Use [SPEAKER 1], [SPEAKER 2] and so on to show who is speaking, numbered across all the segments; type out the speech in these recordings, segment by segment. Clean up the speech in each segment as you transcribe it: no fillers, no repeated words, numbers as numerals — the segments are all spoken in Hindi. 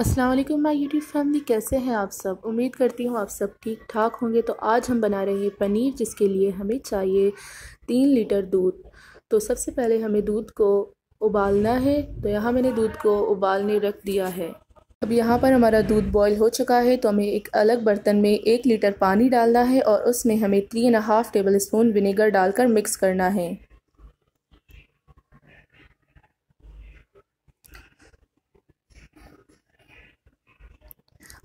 [SPEAKER 1] अस्सलाम वालेकुम माय यूट्यूब फैमिली, कैसे हैं आप सब। उम्मीद करती हूँ आप सब ठीक ठाक होंगे। तो आज हम बना रहे हैं पनीर, जिसके लिए हमें चाहिए 3 लीटर दूध। तो सबसे पहले हमें दूध को उबालना है। तो यहाँ मैंने दूध को उबालने रख दिया है। अब यहाँ पर हमारा दूध बॉईल हो चुका है। तो हमें एक अलग बर्तन में 1 लीटर पानी डालना है और उसमें हमें 3.5 टेबल स्पून विनेगर डालकर मिक्स करना है।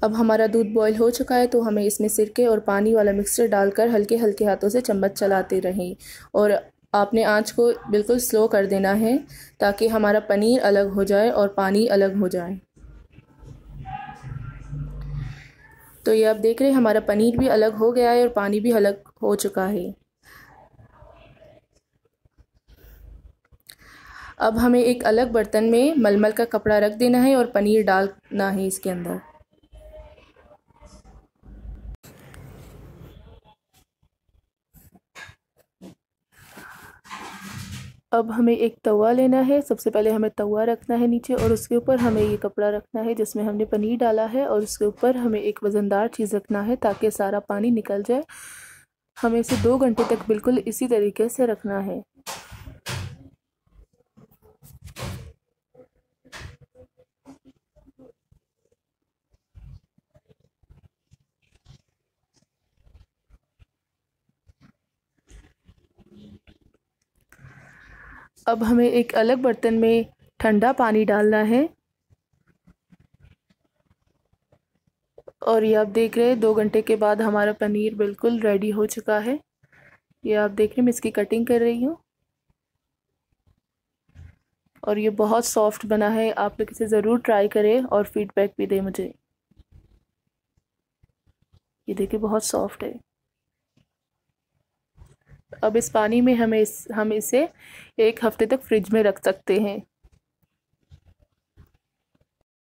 [SPEAKER 1] अब हमारा दूध बॉईल हो चुका है, तो हमें इसमें सिरके और पानी वाला मिक्सचर डालकर हल्के हल्के हाथों से चम्मच चलाते रहें। और आपने आंच को बिल्कुल स्लो कर देना है, ताकि हमारा पनीर अलग हो जाए और पानी अलग हो जाए। तो ये आप देख रहे हैं, हमारा पनीर भी अलग हो गया है और पानी भी अलग हो चुका है। अब हमें एक अलग बर्तन में मलमल का कपड़ा रख देना है और पनीर डालना है इसके अंदर। अब हमें एक तवा लेना है। सबसे पहले हमें तवा रखना है नीचे, और उसके ऊपर हमें ये कपड़ा रखना है जिसमें हमने पनीर डाला है, और उसके ऊपर हमें एक वज़नदार चीज़ रखना है ताकि सारा पानी निकल जाए। हमें इसे 2 घंटे तक बिल्कुल इसी तरीके से रखना है। अब हमें एक अलग बर्तन में ठंडा पानी डालना है। और ये आप देख रहे हैं, 2 घंटे के बाद हमारा पनीर बिल्कुल रेडी हो चुका है। ये आप देख रहे हैं, मैं इसकी कटिंग कर रही हूँ और ये बहुत सॉफ्ट बना है। आप लोग इसे ज़रूर ट्राई करें और फीडबैक भी दें मुझे। ये देखिए, बहुत सॉफ्ट है। अब इस पानी में हम इसे 1 हफ्ते तक फ्रिज में रख सकते हैं।